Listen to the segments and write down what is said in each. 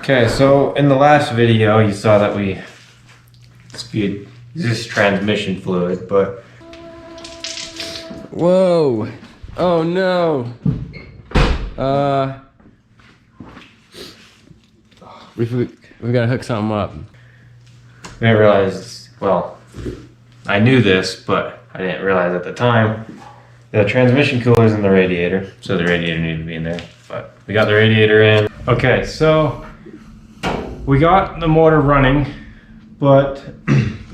Okay, so in the last video you saw that we spewed this transmission fluid, but whoa! Oh no! We gotta hook something up. I didn't realize, well, I knew this, but I didn't realize at the time the transmission cooler is in the radiator, so the radiator needed to be in there, but we got the radiator in. Okay, so we got the motor running, but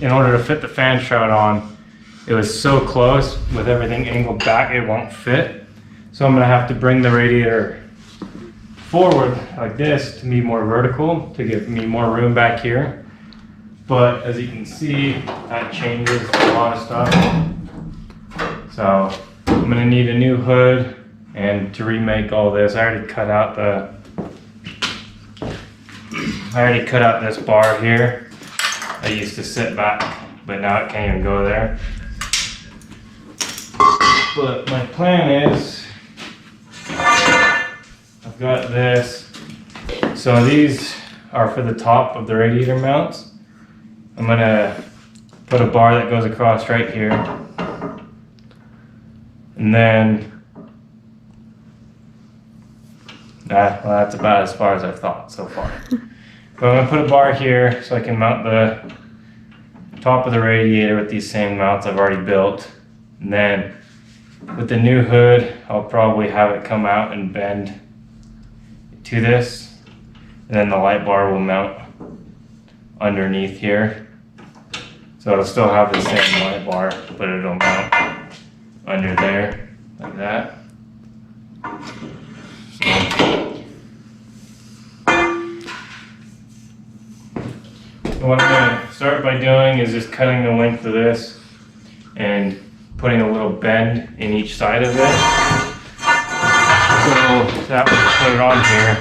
in order to fit the fan shroud on, it was so close with everything angled back, it won't fit. So I'm gonna have to bring the radiator forward like this to be more vertical, to give me more room back here. But as you can see, that changes a lot of stuff. So I'm gonna need a new hood, and to remake all this, I already cut out this bar here. I used to sit back, but now it can't even go there. But my plan is, I've got this. So these are for the top of the radiator mounts. I'm gonna put a bar that goes across right here. And then, well, that's about as far as I've thought so far. But I'm gonna put a bar here so I can mount the top of the radiator with these same mounts I've already built. And then with the new hood, I'll probably have it come out and bend to this. And then the light bar will mount underneath here. So it'll still have the same light bar, but it'll mount under there, like that. So what I'm going to start by doing is just cutting the length of this and putting a little bend in each side of it. So that when I put it on here,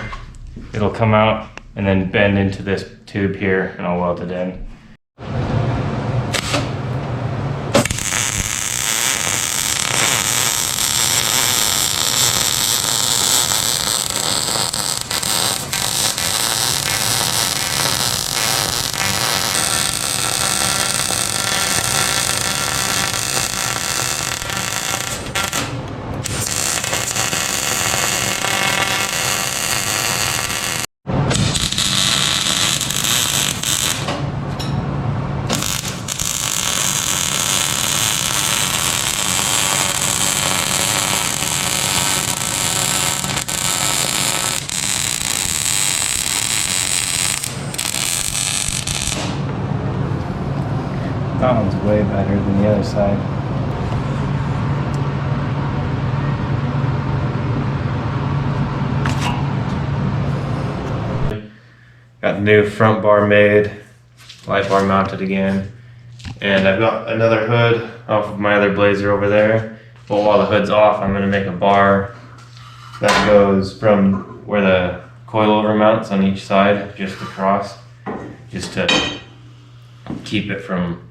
it'll come out and then bend into this tube here, and I'll weld it in. That one's way better than the other side. Got the new front bar made, light bar mounted again, and I've got another hood off of my other Blazer over there. But while the hood's off, I'm going to make a bar that goes from where the coilover mounts on each side, just across, just to keep it from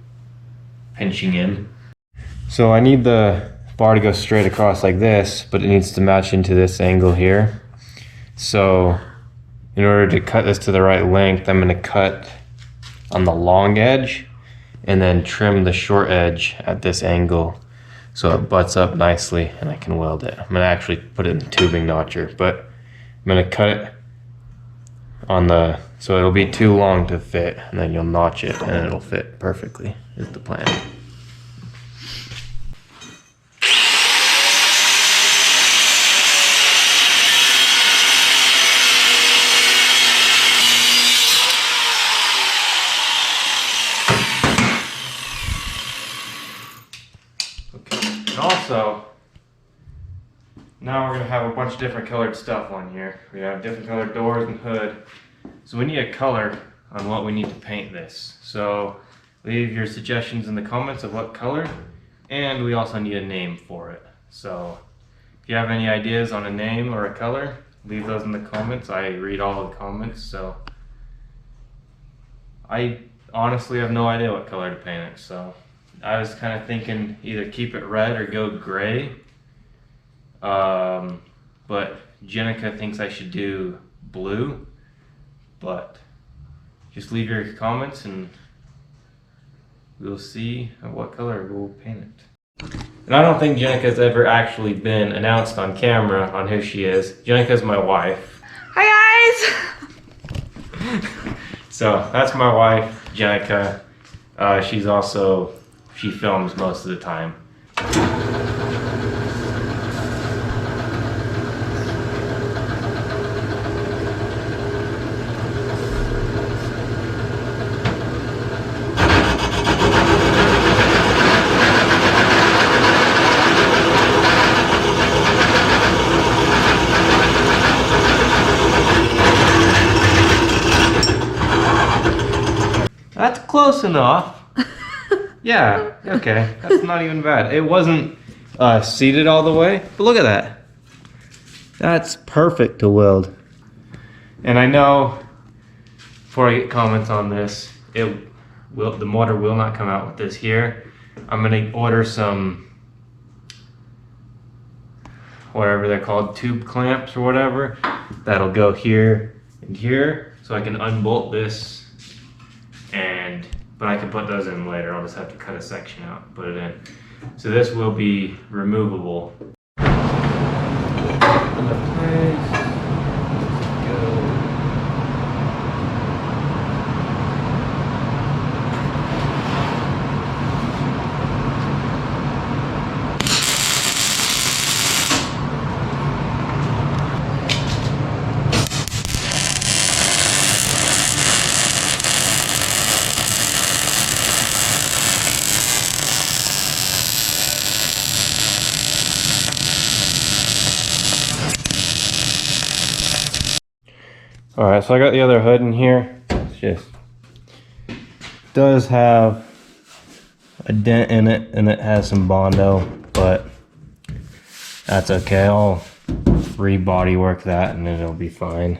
pinching in. So I need the bar to go straight across like this, but it needs to match into this angle here. So in order to cut this to the right length, I'm going to cut on the long edge and then trim the short edge at this angle so it butts up nicely and I can weld it. I'm going to actually put it in the tubing notcher, but I'm going to cut it on the, so it'll be too long to fit, and then you'll notch it and it'll fit perfectly, is the plan. Okay, and also, now we're gonna have a bunch of different colored stuff on here. We have different colored doors and hood. So we need a color on what we need to paint this. So leave your suggestions in the comments of what color, and we also need a name for it. So if you have any ideas on a name or a color, leave those in the comments. I read all the comments, so I honestly have no idea what color to paint it. So I was kind of thinking either keep it red or go gray. But Jenica thinks I should do blue. but just leave your comments and we'll see what color we'll paint it. And I don't think Jenica's ever actually been announced on camera on who she is. Jenica's my wife. Hi guys! So that's my wife, Jenica. She films most of the time. That's close enough. Yeah, okay, that's not even bad. It wasn't seated all the way, but look at that. That's perfect to weld. And I know, before I get comments on this, the motor will not come out with this here. I'm gonna order some, whatever they're called, tube clamps or whatever, that'll go here and here, so I can unbolt this. But I can put those in later. I'll just have to cut a section out and put it in. So this will be removable. Alright, so I got the other hood in here. It does have a dent in it and it has some Bondo, but that's okay. I'll re-body work that and then it'll be fine.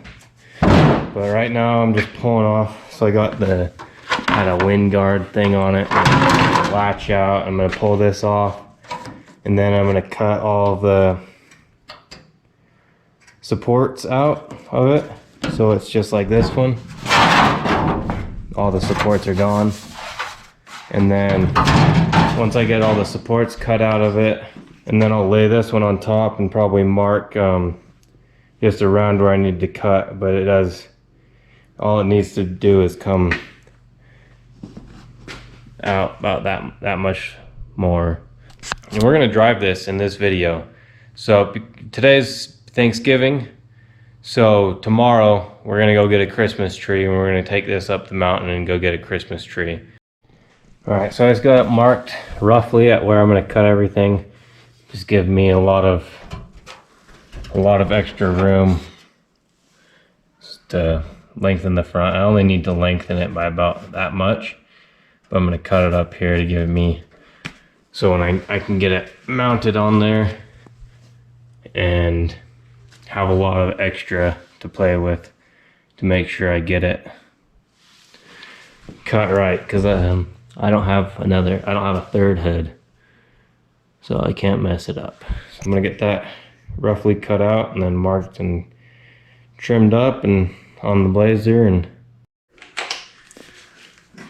But right now I'm just pulling off. So I got the kind of wind guard thing on it, latch out. I'm gonna pull this off and then I'm gonna cut all the supports out of it. So it's just like this one. All the supports are gone. And then once I get all the supports cut out of it, and then I'll lay this one on top and probably mark just around where I need to cut, but it does, all it needs to do is come out about that much more. And we're gonna drive this in this video. So today's Thanksgiving. So tomorrow we're gonna go get a Christmas tree and we're gonna take this up the mountain and go get a Christmas tree. All right, so I just got it marked roughly at where I'm gonna cut everything. Just give me a lot of extra room just to lengthen the front. I only need to lengthen it by about that much, but I'm gonna cut it up here to give me, so when I can get it mounted on there and have a lot of extra to play with to make sure I get it cut right, because I don't have a third head, so I can't mess it up. So I'm gonna get that roughly cut out and then marked and trimmed up and on the Blazer. And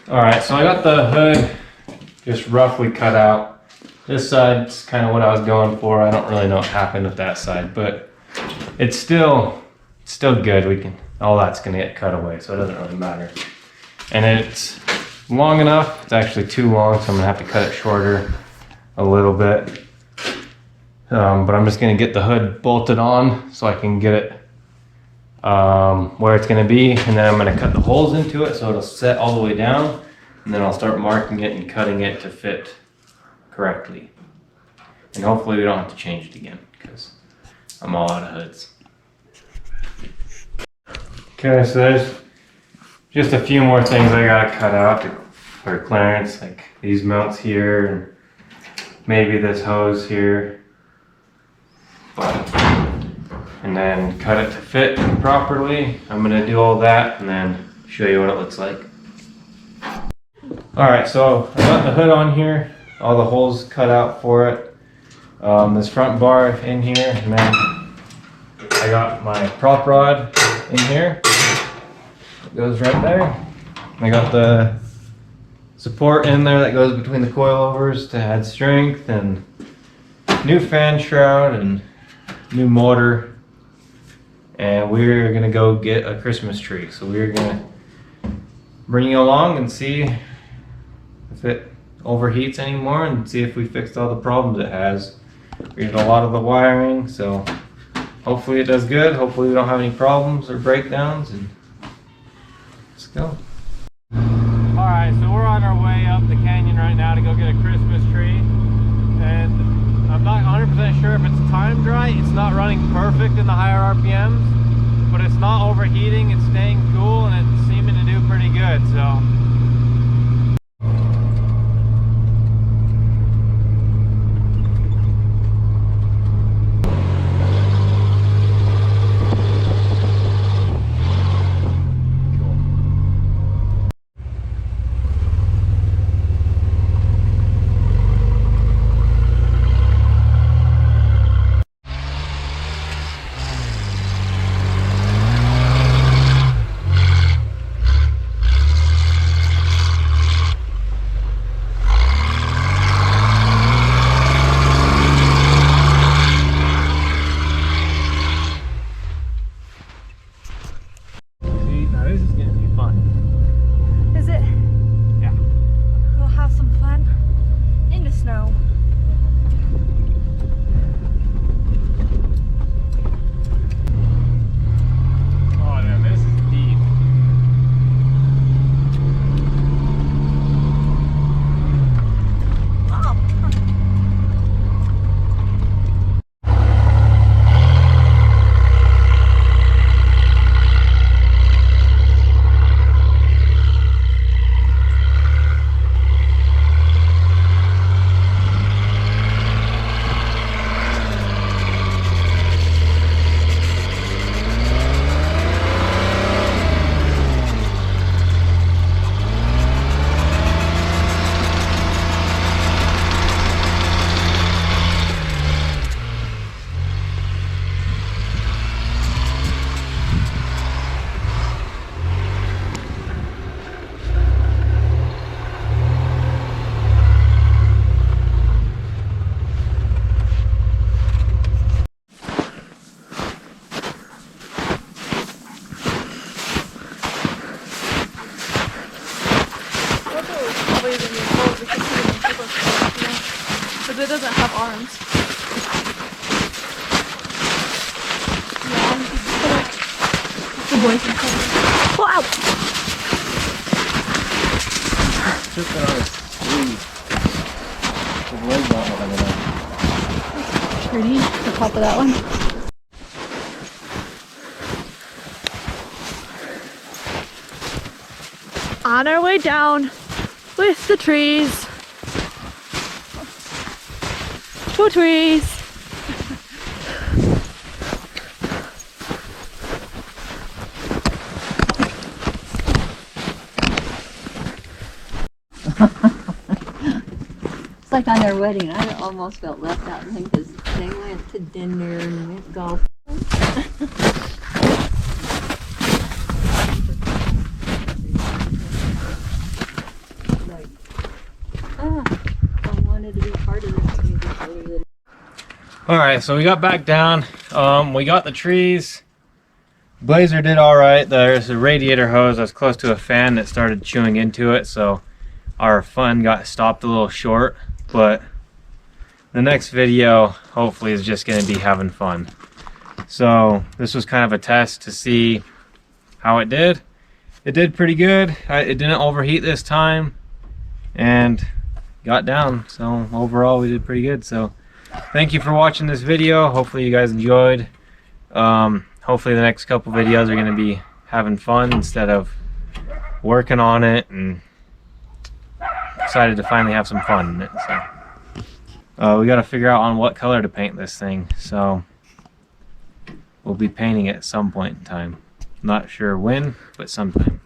all right, so I got the hood just roughly cut out. This side's kind of what I was going for. I don't really know what happened with that side, but it's still good. All that's gonna get cut away, so it doesn't really matter. And it's long enough. It's actually too long, so I'm gonna have to cut it shorter a little bit. But I'm just gonna get the hood bolted on so I can get it where it's gonna be, and then I'm gonna cut the holes into it so it'll set all the way down, and then I'll start marking it and cutting it to fit correctly. And hopefully we don't have to change it again, because I'm all out of hoods. Okay, so there's just a few more things I gotta cut out for clearance, like these mounts here and maybe this hose here. And then cut it to fit properly. I'm gonna do all that and then show you what it looks like. Alright, so I got the hood on here, all the holes cut out for it. This front bar in here, and then I got my prop rod in here. It goes right there. I got the support in there that goes between the coilovers to add strength, and new fan shroud and new motor. And we're gonna go get a Christmas tree. So we're gonna bring you along and see if it overheats anymore and see if we fixed all the problems it has. We did a lot of the wiring, so hopefully it does good. Hopefully we don't have any problems or breakdowns, and let's go. Alright, so we're on our way up the canyon right now to go get a Christmas tree. And I'm not 100% sure if it's timed right. It's not running perfect in the higher RPMs, but it's not overheating, it's staying cool, and it's seeming to do pretty good, so. But it doesn't have arms. Yeah, the boys can cover. Wow! Just on his sleeve. His legs aren't having enough. Pretty, the top of that one. On our way down with the trees. 2 trees. It's like on their wedding. I almost felt left out because they went to dinner and went golfing. Like, I wanted to be part of this. Alright, so we got back down. We got the trees. Blazer did alright. There's a radiator hose that was close to a fan that started chewing into it, so our fun got stopped a little short. But the next video hopefully is just going to be having fun. So this was kind of a test to see how it did. It did pretty good. It didn't overheat this time and got down. So overall we did pretty good. So thank you for watching this video. Hopefully you guys enjoyed. Hopefully the next couple videos are going to be having fun instead of working on it, and excited to finally have some fun in it. So we got to figure out on what color to paint this thing, so we'll be painting it at some point in time. Not sure when, but sometime.